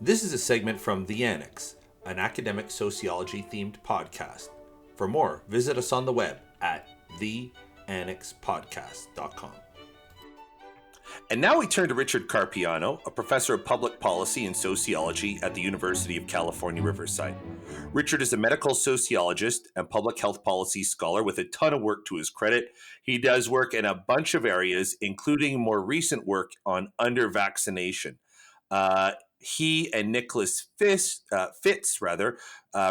This is a segment from The Annex, an academic sociology-themed podcast. For more, visit us on the web at theannexpodcast.com. And now we turn to Richard Carpiano, a professor of public policy and sociology at the University of California, Riverside. Richard is a medical sociologist and public health policy scholar with a ton of work to his credit. He does work in a bunch of areas, including more recent work on under-vaccination. He and Nicholas Fitz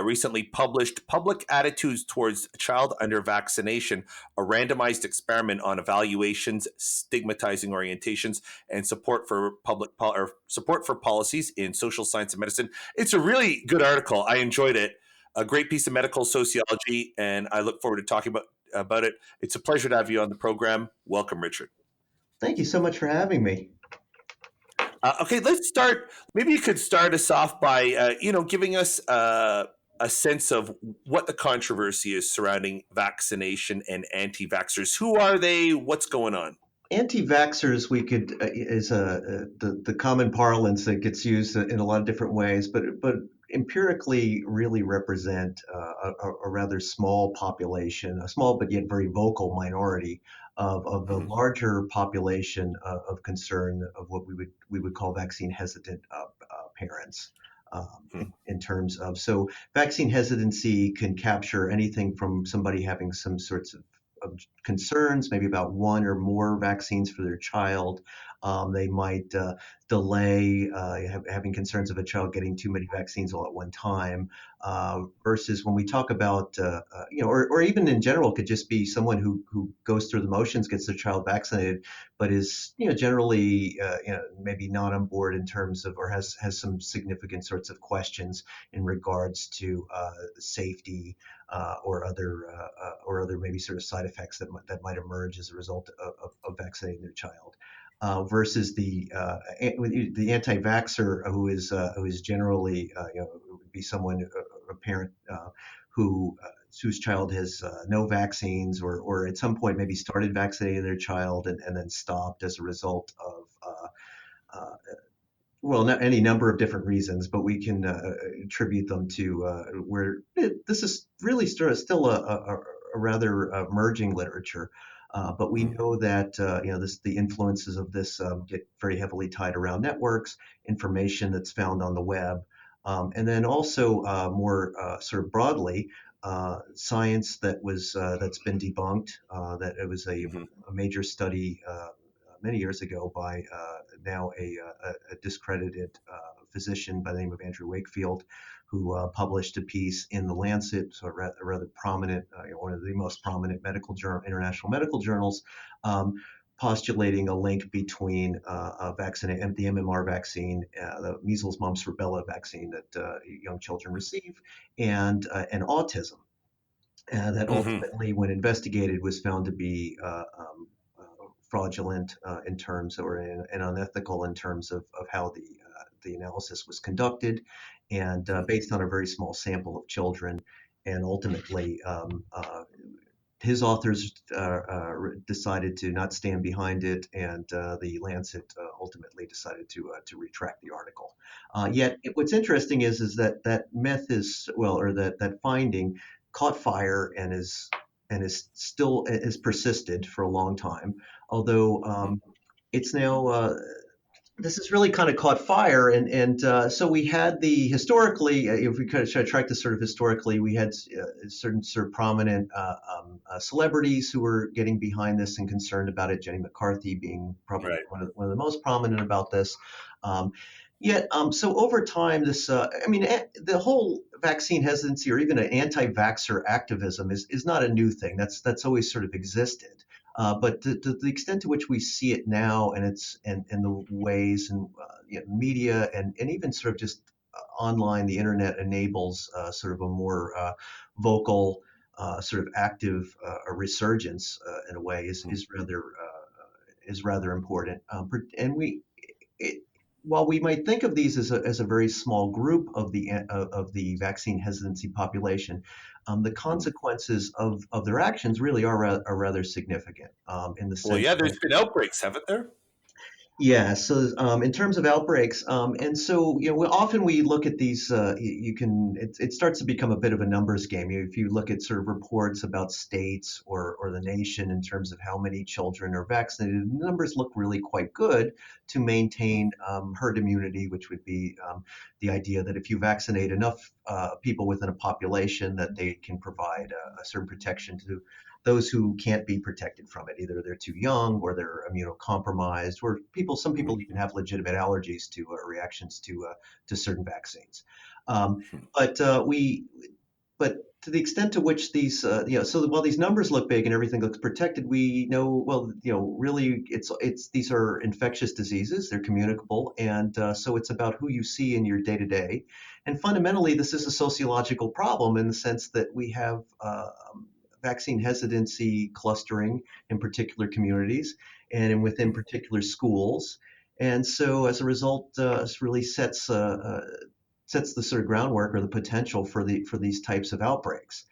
recently published Public Attitudes Towards Child Under Vaccination, a randomized experiment on evaluations, stigmatizing orientations, and support for policies in social science and medicine. It's a really good article. I enjoyed it. A great piece of medical sociology, and I look forward to talking about it. It's a pleasure to have you on the program. Welcome, Richard. Thank you so much for having me. Okay, let's start. Maybe you could start us off by, giving us a sense of what the controversy is surrounding vaccination and anti-vaxxers. Who are they? What's going on? Anti-vaxxers, is the common parlance that gets used in a lot of different ways, but empirically really represent a rather small population, a small but yet very vocal minority of the larger population of concern of what we would call vaccine hesitant parents. In terms of, so vaccine hesitancy can capture anything from somebody having some sorts of concerns, maybe about one or more vaccines for their child. They might delay having concerns of a child getting too many vaccines all at one time, versus when we talk about, or even in general, could just be someone who goes through the motions, gets their child vaccinated, but is generally maybe not on board in terms of, or has some significant sorts of questions in regards to safety or other maybe sort of side effects that might emerge as a result of vaccinating their child. Versus the anti-vaxxer who is generally would be someone, a parent whose child has no vaccines, or at some point maybe started vaccinating their child and then stopped as a result of any number of different reasons, but we can attribute them to this is really still a rather emerging literature. But we know that the influences of this get very heavily tied around networks, information that's found on the web, and then also more sort of broadly, science that's been debunked. That it was a major study many years ago by now a discredited physician by the name of Andrew Wakefield, who published a piece in the Lancet, so a rather prominent, one of the most prominent international medical journals, postulating a link between the MMR vaccine, the measles, mumps, rubella vaccine that young children receive, and autism. That ultimately, when investigated, was found to be fraudulent in terms, and unethical in terms of how the analysis was conducted, and based on a very small sample of children. And ultimately, his authors decided to not stand behind it, and the Lancet ultimately decided to retract the article. Yet, what's interesting is that myth that finding caught fire and is still persisted for a long time. Although it's now this has really kind of caught fire, and so we had historically, if we could track this sort of historically, we had certain sort of prominent celebrities who were getting behind this and concerned about it. Jenny McCarthy being probably one of the most prominent about this. So over time, the whole vaccine hesitancy or even an anti-vaxxer activism is not a new thing. That's always sort of existed. But to the extent to which we see it now, and the ways and media and even sort of just online, the internet enables sort of a more vocal, sort of active resurgence in a way is rather important. While we might think of these as a very small group of the vaccine hesitancy population, the consequences of their actions really are rather significant in the sense. Well, yeah, there's been outbreaks, haven't there? Yeah, so in terms of outbreaks, and so often we look at these. You can it starts to become a bit of a numbers game. If you look at sort of reports about states or the nation in terms of how many children are vaccinated, the numbers look really quite good to Mm, maintain herd immunity, which would be the idea that if you vaccinate enough people within a population, that they can provide a certain protection to those who can't be protected from it. Either they're too young or they're immunocompromised, or some mhm, people even have legitimate allergies to reactions to certain vaccines. Um, mhm, but but to the extent to which these, so while these numbers look big and everything looks protected, we know, well, really, it's these are infectious diseases. They're communicable, and so it's about who you see in your day to day. And fundamentally, this is a sociological problem in the sense that we have vaccine hesitancy clustering in particular communities and within mm, particular schools. And so, as a result, this really sets the sort of groundwork or the potential for these types of outbreaks.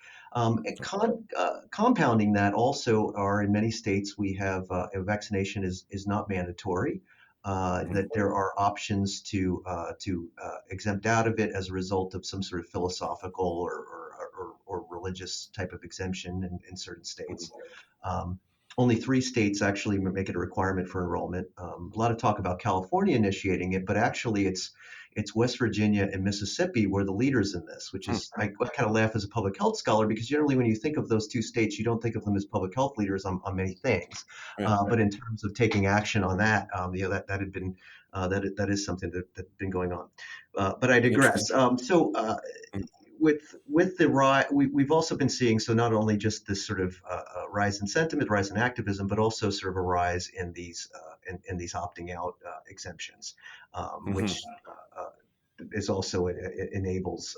Compounding that also are in many states we have vaccination is not mandatory. mhm, That there are options to exempt out of it as a result of some sort of philosophical or religious type of exemption in certain states. mhm, Um, Only three states actually make it a requirement for enrollment. A lot of talk about California initiating it, but actually it's West Virginia and Mississippi were the leaders in this, which mm, is I kind of laugh as a public health scholar because generally when you think of those two states, you don't think of them as public health leaders on many things. yeah, But in terms of taking action on that, that had been that is something that's been going on. But I interesting. digress. Mm, With the rise, we've also been seeing so not only just this sort of rise in sentiment, rise in activism, but also sort of a rise in these opting out exemptions, mhm, which is also enables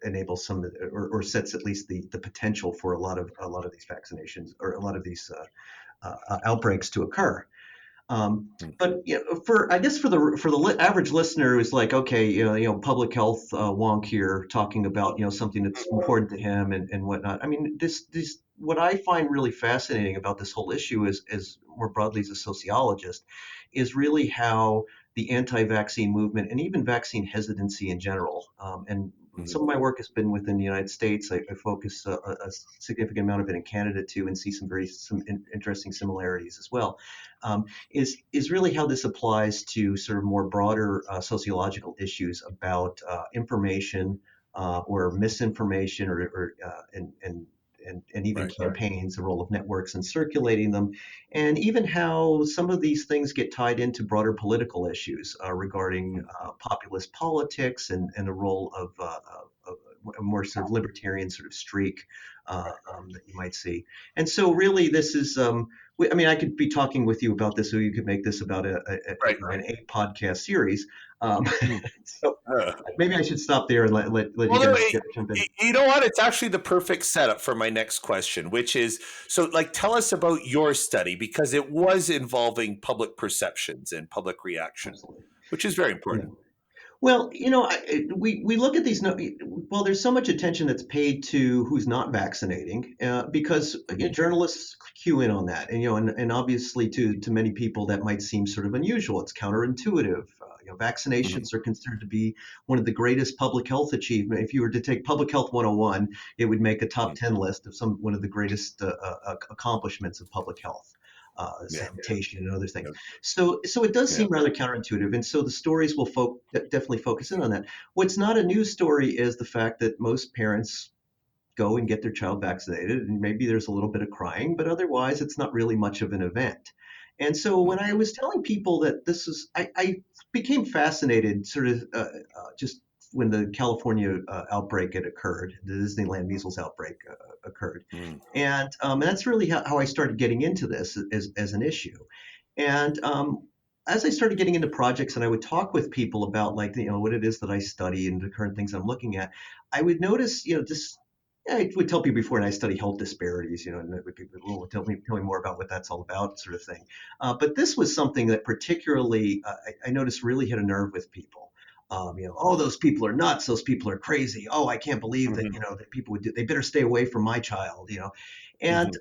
enables some or sets at least the potential for a lot of these vaccinations or a lot of these outbreaks to occur. mm, But for I guess for the average listener who's like, okay, public health wonk here, talking about something that's important to him and whatnot. I mean, this what I find really fascinating about this whole issue is more broadly as a sociologist, is really how the anti-vaccine movement and even vaccine hesitancy in general, and mhm, some of my work has been within the United States. I focus a significant amount of it in Canada too, and see some interesting similarities as well. Is really how this applies to sort of more broader sociological issues about information or misinformation and even right. campaigns, the role of networks in circulating them, and even how some of these things get tied into broader political issues regarding Mm, populist politics and the role of a more sort of libertarian sort of streak that you might see. And so, really, this is I mean, I could be talking with you about this, or you could make this about right. an 8 podcast series. Um, Mm, so maybe I should stop there and let you well, no, guys jump in. you know what? It's actually the perfect setup for my next question, which is so, like, tell us about your study because it was involving public perceptions and public reaction, Absolutely. which is very Yeah. important. Well, we look at these. Well, there's so much attention that's paid to who's not vaccinating because Mhm, journalists cue in on that, and and obviously to many people that might seem sort of unusual. It's counterintuitive. mhm, Vaccinations are considered to be one of the greatest public health achievement. If you were to take Public Health 101, it would make a top mhm, 10 list of one of the greatest accomplishments of public health, yeah, sanitation and other things. yeah, So it does yeah. seem rather counterintuitive, and so the stories will definitely focus in on that. What's not a news story is the fact that most parents go and get their child vaccinated, and maybe there's a little bit of crying, but otherwise it's not really much of an event. And so when Mm, I was telling people that this is, I became fascinated, sort of just when the California outbreak had occurred, the Disneyland measles outbreak occurred, mm, and that's really how I started getting into this as an issue. And as I started getting into projects and I would talk with people about like, what it is that I study and the current things I'm looking at, I would notice, just I would tell people before, and I study health disparities, and people will tell me more about what that's all about, sort of thing. But this was something that particularly I noticed really hit a nerve with people. Oh, those people are nuts. Those people are crazy. Oh, I can't believe that mhm, that people would do. They better stay away from my child. And mhm,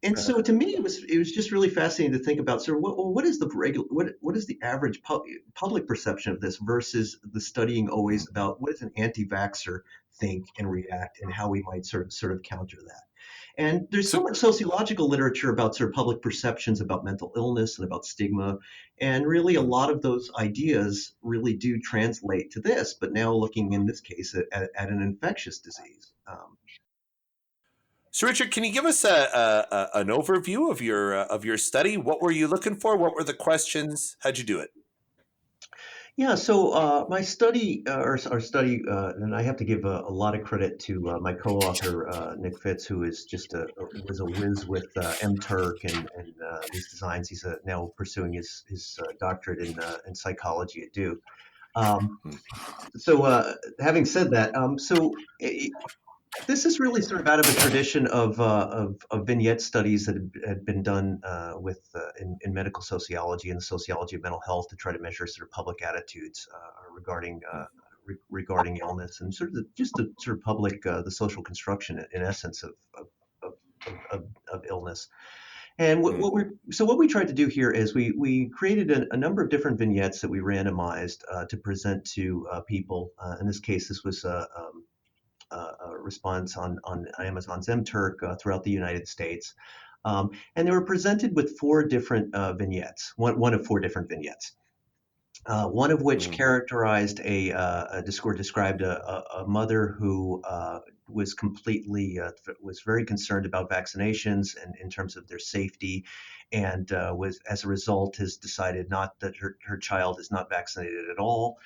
And so to me, it was just really fascinating to think about. So what is the what is the average public perception of this versus the studying always about what does an anti-vaxxer think and react, and how we might sort of counter that. And there's So, so much sociological literature about sort of public perceptions about mental illness and about stigma, and really a lot of those ideas really do translate to this. But now looking in this case at an infectious disease. so Richard, can you give us an overview of your study? What were you looking for? What were the questions? How'd you do it? Yeah, so my study, our study, and I have to give a lot of credit to my co-author Nick Fitz, who is just was a whiz with MTurk and these designs. He's now pursuing his doctorate in psychology at Duke. Um, so having said that, this is really sort of out of a tradition of vignette studies that had been done in medical sociology and the sociology of mental health to try to measure sort of public attitudes regarding illness, and sort of just the sort of public the social construction in essence of, of illness. And Mm, what we tried to do here is we created a number of different vignettes that we randomized to present to people. In this case, this was response on Amazon's MTurk throughout the United States. And they were presented with four different vignettes, one of four different vignettes. One of which mm, characterized described a mother who was very concerned about vaccinations and in terms of their safety, and was as a result has decided not that her child is not vaccinated at all.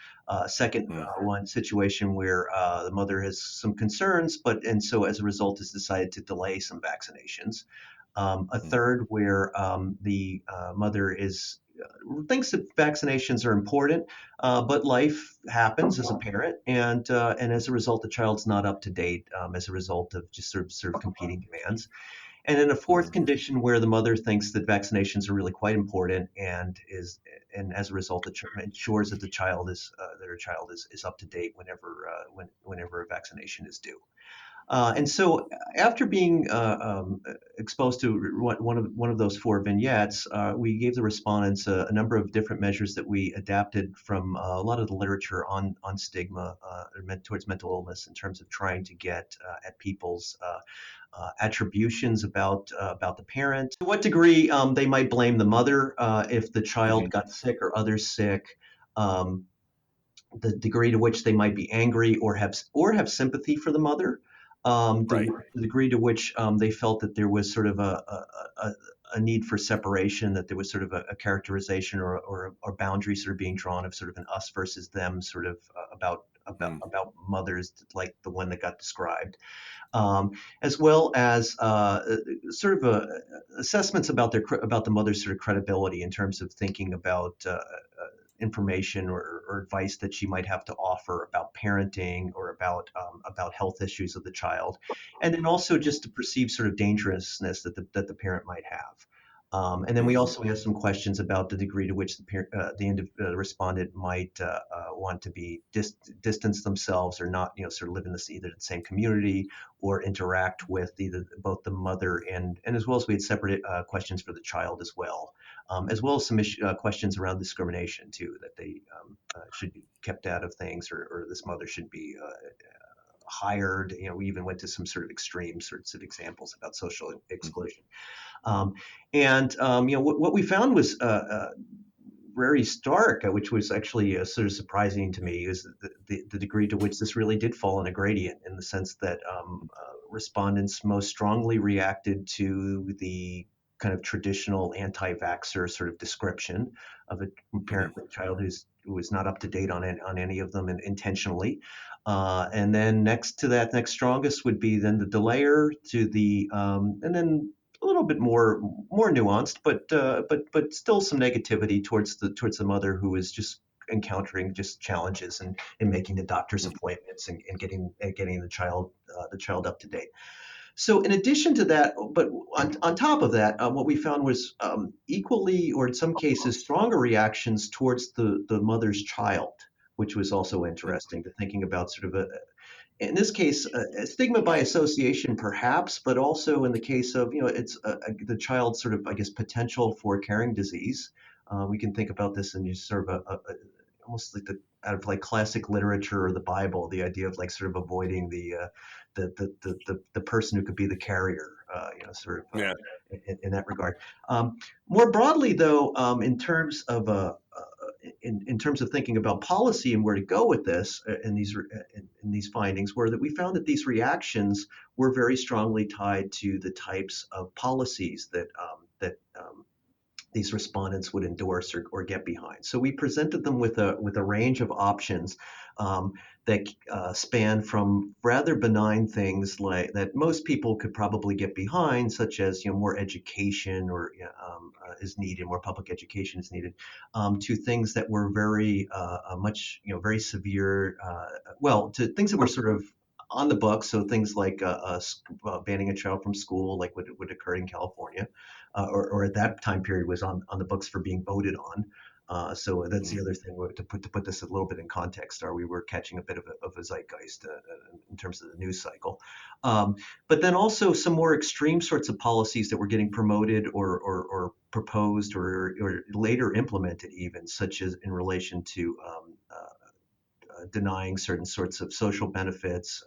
Second, mm, one situation where the mother has some concerns, and so as a result has decided to delay some vaccinations. A mm, third where the mother is thinks that vaccinations are important, but life happens as a parent, and as a result, the child's not up to date as a result of just sort of competing demands. And in a fourth mm, condition where the mother thinks that vaccinations are really quite important, and as a result, ensures that her child is up to date whenever a vaccination is due. And so, after being exposed to one of those four vignettes, we gave the respondents a number of different measures that we adapted from a lot of the literature on stigma towards mental illness, in terms of trying to get at people's attributions about the parent, to what degree they might blame the mother if the child mhm. got sick or others sick. Um, the degree to which they might be angry or have sympathy for the mother, Right. the degree to which they felt that there was sort of a need for separation, that there was sort of a characterization or boundaries sort of being drawn of sort of an us versus them sort of Mm, about mothers like the one that got described, as well as sort of assessments about the mother's sort of credibility in terms of thinking about information or advice that she might have to offer about parenting or about health issues of the child, and then also just to perceive sort of dangerousness that the parent might have. And then we mhm, also have some questions about the degree to which the respondent might want to be distance themselves or not, sort of live in either the same community or interact with either both the mother and as well as we had separate questions for the child as well as some questions around discrimination too, that they should be kept out of things, or this mother should be hired. We even went to some sort of extreme sorts of examples about social mhm, exclusion. Um, and what we found was very stark, which was actually sort of surprising to me, is the degree to which this really did fall in a gradient, in the sense that respondents most strongly reacted to the kind of traditional anti-vaxxer sort of description of a mhm, parent with a child who is not up to date on any of them, and intentionally. And then next to that, next strongest would be then the delayer to and then a little bit more nuanced, but still some negativity towards the mother, who is just encountering just challenges in making the doctor's mhm, appointments, and getting the child up to date. So in addition to that, but on top of that, what we found was equally, or in some cases, stronger reactions towards the mother's child, which was also mhm, interesting to thinking about sort of in this case, stigma by association, perhaps, but also in the case of, it's the child's sort of, I guess, potential for carrying disease. We can think about this in just sort of almost like the out of like classic literature or the Bible, the idea of like sort of avoiding the person who could be the carrier, sort of Yeah. in that regard. More broadly, though, in terms of in terms of thinking about policy and where to go with this in these findings, were that we found that these reactions were very strongly tied to the types of policies that these respondents would endorse or get behind. So we presented them with a range of options um, that span from rather benign things like that most people could probably get behind, such as more education or is needed, more public education is needed, to things that were very much very severe. Well, to things that were sort of on the books, so things like banning a child from school, like what would occur in California, or at that time period was on the books for being voted on. So that's the Mm. other thing to put this a little bit in context. Are we were catching a bit of a zeitgeist in terms of the news cycle, but then also some more extreme sorts of policies that were getting promoted or proposed or later implemented, even such as in relation to denying certain sorts of social benefits.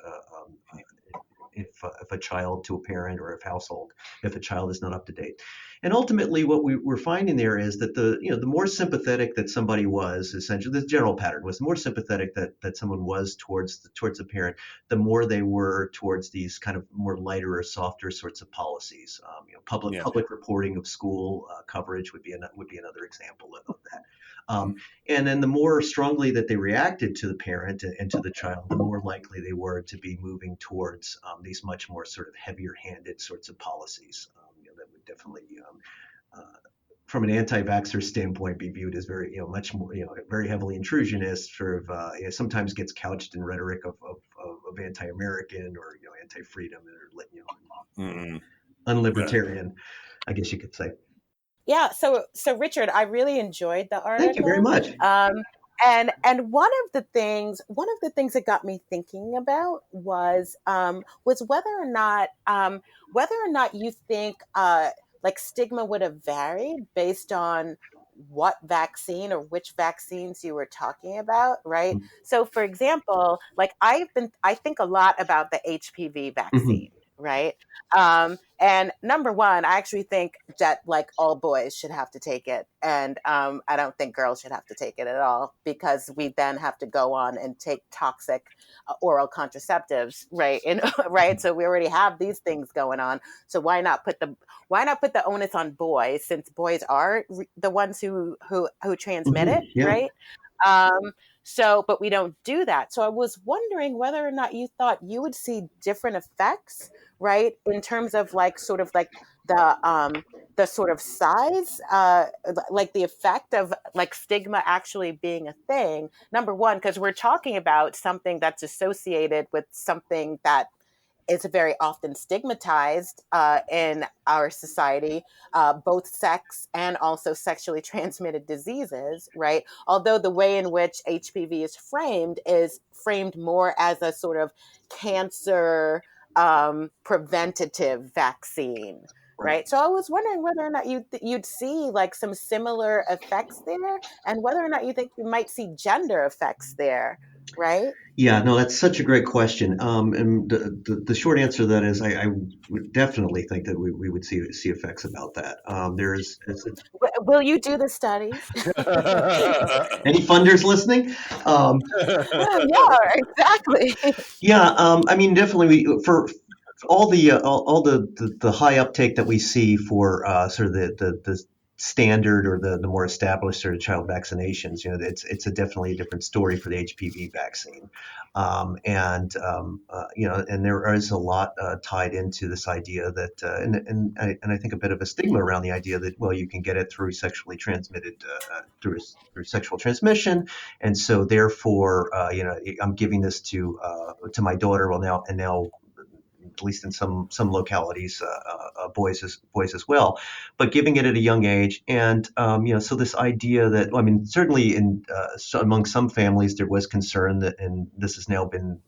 If a child to a parent or if household, if a child is not up to date. And ultimately, what we were finding there is that the more sympathetic that somebody was, essentially, the general pattern was the more sympathetic that someone was towards a parent, the more they were towards these kind of more lighter or softer sorts of policies. Yeah. Public reporting of school coverage would be another example of that. Mm. Um, and then the more strongly that they reacted to the parent and to the child, the more likely they were to be moving towards these much more sort of heavier-handed sorts of policies that would definitely, uh, from an anti-vaxxer standpoint, be viewed as very, much more, very heavily intrusionist. Sort of, sometimes gets couched in rhetoric of anti-American or anti-freedom or Mm. Yeah. unlibertarian, I guess you could say. Yeah, so Richard, I really enjoyed the Thank you very article. much. And one of the things that got me thinking about was whether or not you think like stigma would have varied based on what vaccine or which vaccines you were talking about, right? So for example, like I think a lot about the HPV Mhm. vaccine, right? And number one, I actually think that like all boys should have to take it. And I don't think girls should have to take it at all because we then have to go on and take toxic oral contraceptives, right? And right. So we already have these things going on. So why not put the onus on boys since boys are the ones who transmit it, Yeah. right? But we don't do that. So I was wondering whether or not you thought you would see different effects, right, in terms of like sort of like the sort of size, like the effect of like stigma actually being a thing. Number one, because we're talking about something that's associated with something that is very often stigmatized in our society, both sex and also sexually transmitted diseases, right? Although the way in which HPV is framed more as a sort of cancer preventative vaccine, Right. right? So I was wondering whether or not you'd see like some similar effects there, and whether or not you think you might see gender effects there, right? Yeah, no, that's such a great question. And the short answer to that is I would definitely think that we would see effects about that. Will you do the studies? Any funders listening? Um, Yeah, exactly. yeah, I mean, definitely for all the high uptake that we see for sort of the standard or the more established sort of child vaccinations, it's a definitely a different story for the HPV vaccine, and there is a lot tied into this idea that and I think a bit of a stigma around the idea that well you can get it through sexually transmitted through sexual transmission, and so therefore I'm giving this to my daughter. Well, now at least in some localities, boys as well, but giving it at a young age. And so this idea that I mean, certainly among some families there was concern that, and this has now been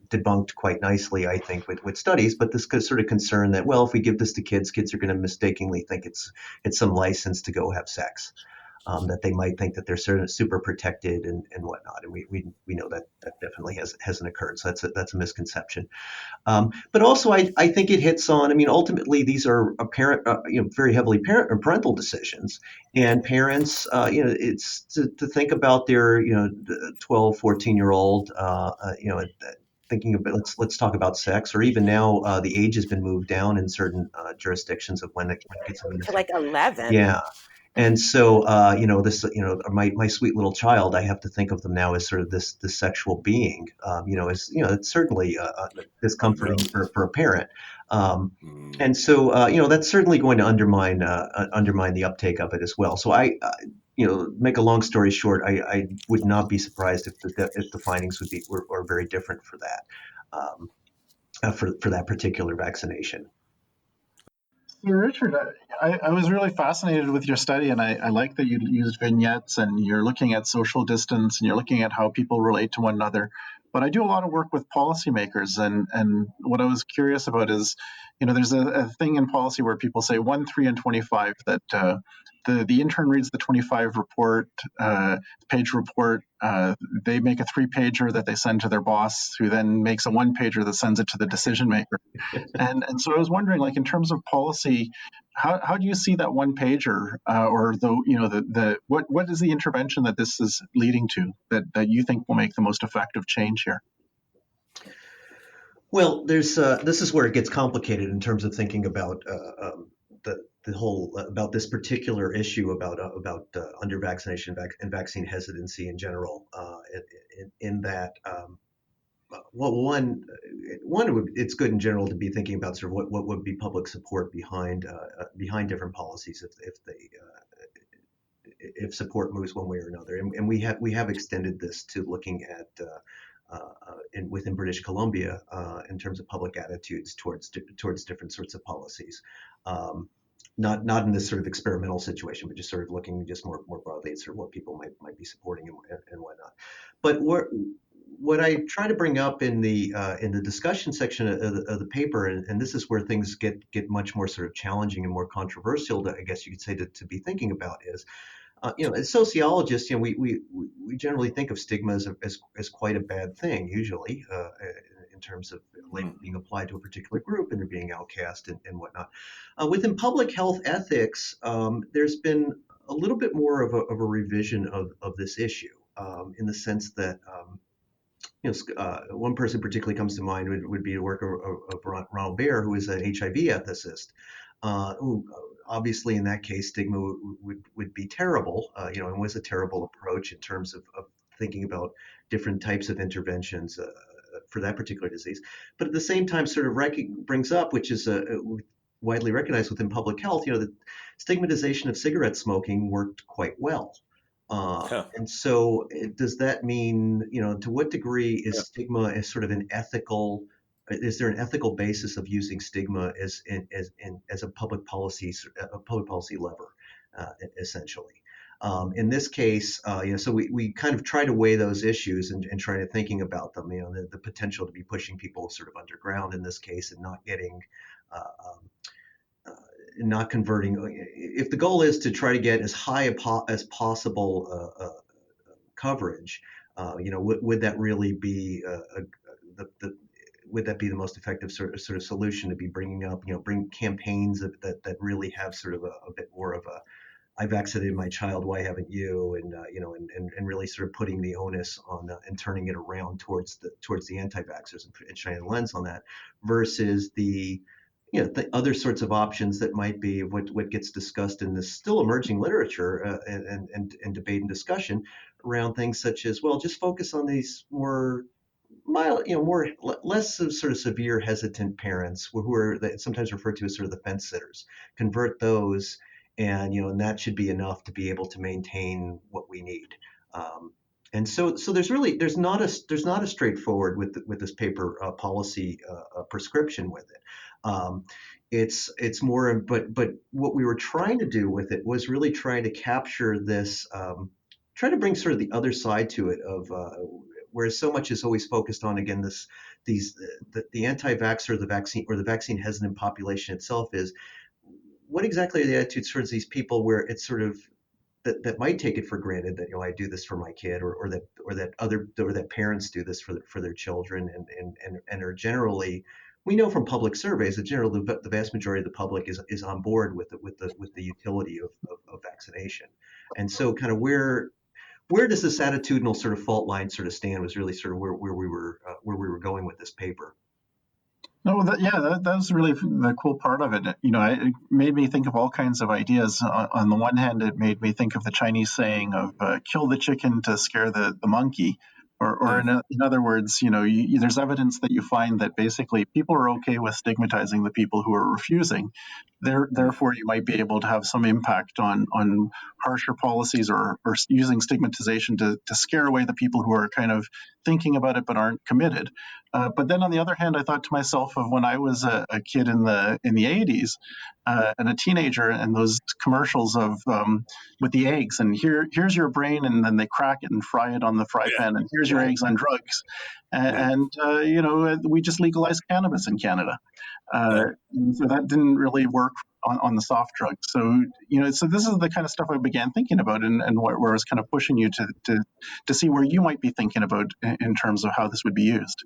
debunked quite nicely, I think, with studies. But this sort of concern that, well, if we give this to kids, kids are going to mistakenly think it's some license to go have sex. That they might think that they're sort of super protected and whatnot, and we know that that definitely hasn't occurred. So that's a misconception. But also, I think it hits on. I mean, ultimately, these are very heavily parental decisions, and parents, it's to think about their 12, 14-year-old, thinking about let's talk about sex, or even now the age has been moved down in certain jurisdictions of when kids have been. To like 11. Yeah. And so, this, my sweet little child, I have to think of them now as sort of this sexual being. It's certainly Oh no. discomforting for a parent. Um, Mm. and so, that's certainly going to undermine the uptake of it as well. So make a long story short, I would not be surprised if the findings were very different for that, for that particular vaccination. So Richard, I was really fascinated with your study, and I like that you used vignettes and you're looking at social distance and you're looking at how people relate to one another. But I do a lot of work with policymakers, and what I was curious about is, there's a thing in policy where people say 1, 3, and 25 that the intern reads the 25 page report. They make a 3-pager that they send to their boss, who then makes a 1-pager that sends it to the decision maker. And so I was wondering, like, in terms of policy, how do you see that 1-pager, or what is the intervention that this is leading to that you think will make the most effective change here? Well, this is where it gets complicated in terms of thinking about the whole about this particular issue about under vaccination and vaccine hesitancy in general. In that, well, it's good in general to be thinking about sort of what would be public support behind different policies if support moves one way or another, and we have extended this to looking at within British Columbia in terms of public attitudes towards different sorts of policies. Not in this sort of experimental situation, but just sort of looking just more broadly at sort of what people might be supporting and whatnot. But what I try to bring up in the discussion section of the paper, and this is where things get much more sort of challenging and more controversial, I guess you could say, to be thinking about, is as sociologists, we generally think of stigma as quite a bad thing, usually, in terms of label being applied to a particular group and they're being outcast and whatnot. Within public health ethics, there's been a little bit more of a revision of this issue, in the sense that one person particularly comes to mind would be the work of Ronald Baer, who is an HIV ethicist, who obviously in that case stigma would be terrible, and was a terrible approach in terms of thinking about different types of interventions for that particular disease. But at the same time, sort of brings up, which is widely recognized within public health, the stigmatization of cigarette smoking worked quite well. Huh. And so, does that mean, to what degree Yeah. is stigma as sort of is there an ethical basis of using stigma as a public policy lever, essentially? In this case, so we kind of try to weigh those issues and try to thinking about them, the potential to be pushing people sort of underground in this case and not getting, uh, um, not converting. If the goal is to try to get as high as possible coverage, would that really be the would that be the most effective sort of solution, to be bringing up, bring campaigns that really have sort of a bit more of a I vaccinated my child, why haven't you? And and really sort of putting the onus on and turning it around towards the anti-vaxxers and shining a lens on that, versus the other sorts of options that might be what gets discussed in this still emerging literature, and debate and discussion around things such as, well, just focus on these more mild, less of sort of severe hesitant parents who are sometimes referred to as sort of the fence sitters. Convert those, and that should be enough to be able to maintain what we need. And so there's not a straightforward with this paper policy prescription with it. It's more, but what we were trying to do with it was really trying to capture this, try to bring sort of the other side to it of whereas so much is always focused on, again, the anti-vaxxer, the vaccine, or the vaccine hesitant population itself, is what exactly are the attitudes towards these people where it's sort of that might take it for granted that, I do this for my kid, or that parents do this for their children, and are generally, we know from public surveys that generally the vast majority of the public is on board with the utility of vaccination. And so kind of where does this attitudinal sort of fault line sort of stand was really sort of where we were going with this paper. No, that's really the cool part of it. It made me think of all kinds of ideas. On the one hand, it made me think of the Chinese saying of "kill the chicken to scare the monkey," or in other words, there's evidence that you find that basically people are okay with stigmatizing the people who are refusing. Therefore, you might be able to have some impact on harsher policies, or using stigmatization to scare away the people who are kind of thinking about it but aren't committed. But then on the other hand, I thought to myself of when I was a kid in the '80s, and a teenager, and those commercials of with the eggs, and here's your brain, and then they crack it and fry it on the fry pan, and here's your eggs on drugs, and we just legalized cannabis in Canada, and so that didn't really work on the soft drugs. So so this is the kind of stuff I began thinking about, and where I was kind of pushing you to see where you might be thinking about in terms of how this would be used.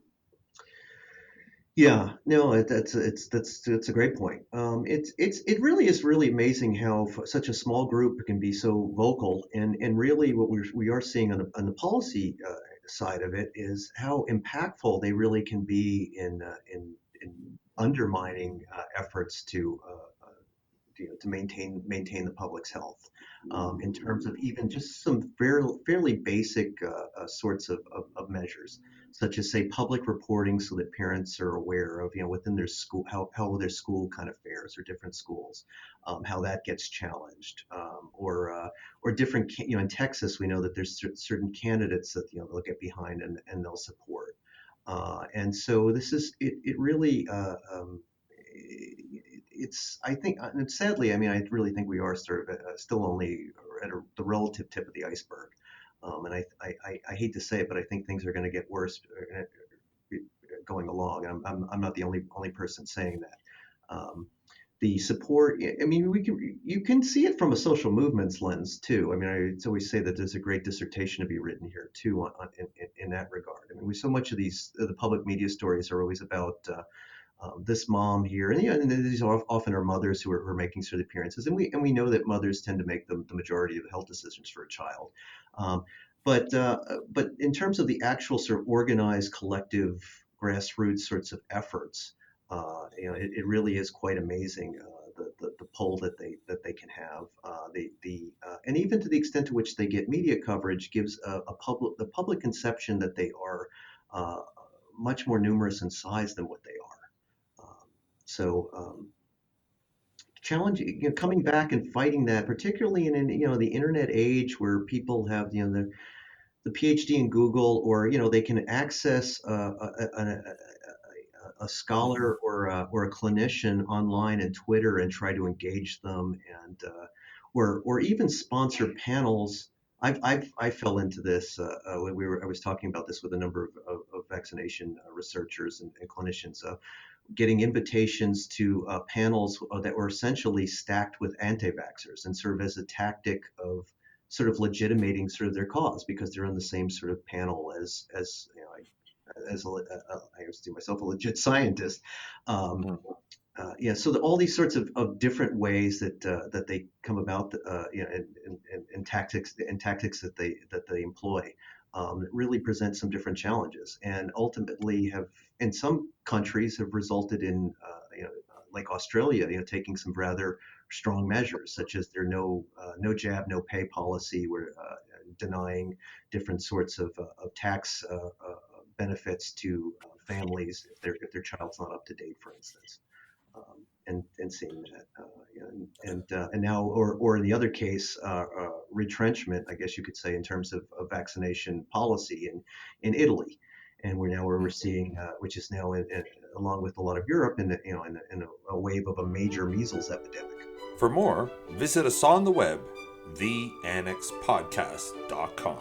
Yeah, no, that's a great point. It really is really amazing how such a small group can be so vocal, and really what we are seeing on the policy side of it is how impactful they really can be in undermining efforts to maintain the public's health, in terms of even just some fairly basic sorts of measures, such as, say, public reporting, so that parents are aware of, within their school, how their school kind of fares, or different schools, how that gets challenged, or different, in Texas, we know that there's certain candidates that, they'll get behind, and they'll support. And so this is it really it's I think, and sadly, I mean, I really think we are sort of still only at the relative tip of the iceberg. And I hate to say it, but I think things are going to get worse going along. I'm not the only person saying that. The support, I mean, you can see it from a social movements lens too. I mean, I always say that there's a great dissertation to be written here too, in that regard. I mean, so much of the public media stories are always about this mom here, and these often are mothers who are making sort of appearances, and we know that mothers tend to make the majority of the health decisions for a child. Um, but in terms of the actual sort of organized, collective, grassroots sorts of efforts, it really is quite amazing, the pull that they can have. And even to the extent to which they get media coverage gives the public conception that they are much more numerous in size than what they are. So challenging, coming back and fighting that, particularly in the internet age, where people have the PhD in Google, or they can access a scholar, or a clinician online and Twitter, and try to engage them, and or even sponsor panels. I fell into this when I was talking about this with a number of vaccination researchers and clinicians. Getting invitations to panels that were essentially stacked with anti-vaxxers, and serve as a tactic of sort of legitimating sort of their cause, because they're on the same sort of panel as I always do myself a legit scientist. Yeah, so all these sorts of different ways that they come about, and tactics that they employ, really present some different challenges, and ultimately have, in some countries, have resulted in, like Australia, taking some rather strong measures, such as their no jab, no pay policy, where denying different sorts of tax benefits to families if their child's not up to date, for instance. And seeing that, and now, or in the other case, retrenchment, I guess you could say, in terms of vaccination policy in Italy, and we're seeing, which is now, along with a lot of Europe, in a wave of a major measles epidemic. For more, visit us on the web, theannexpodcast.com.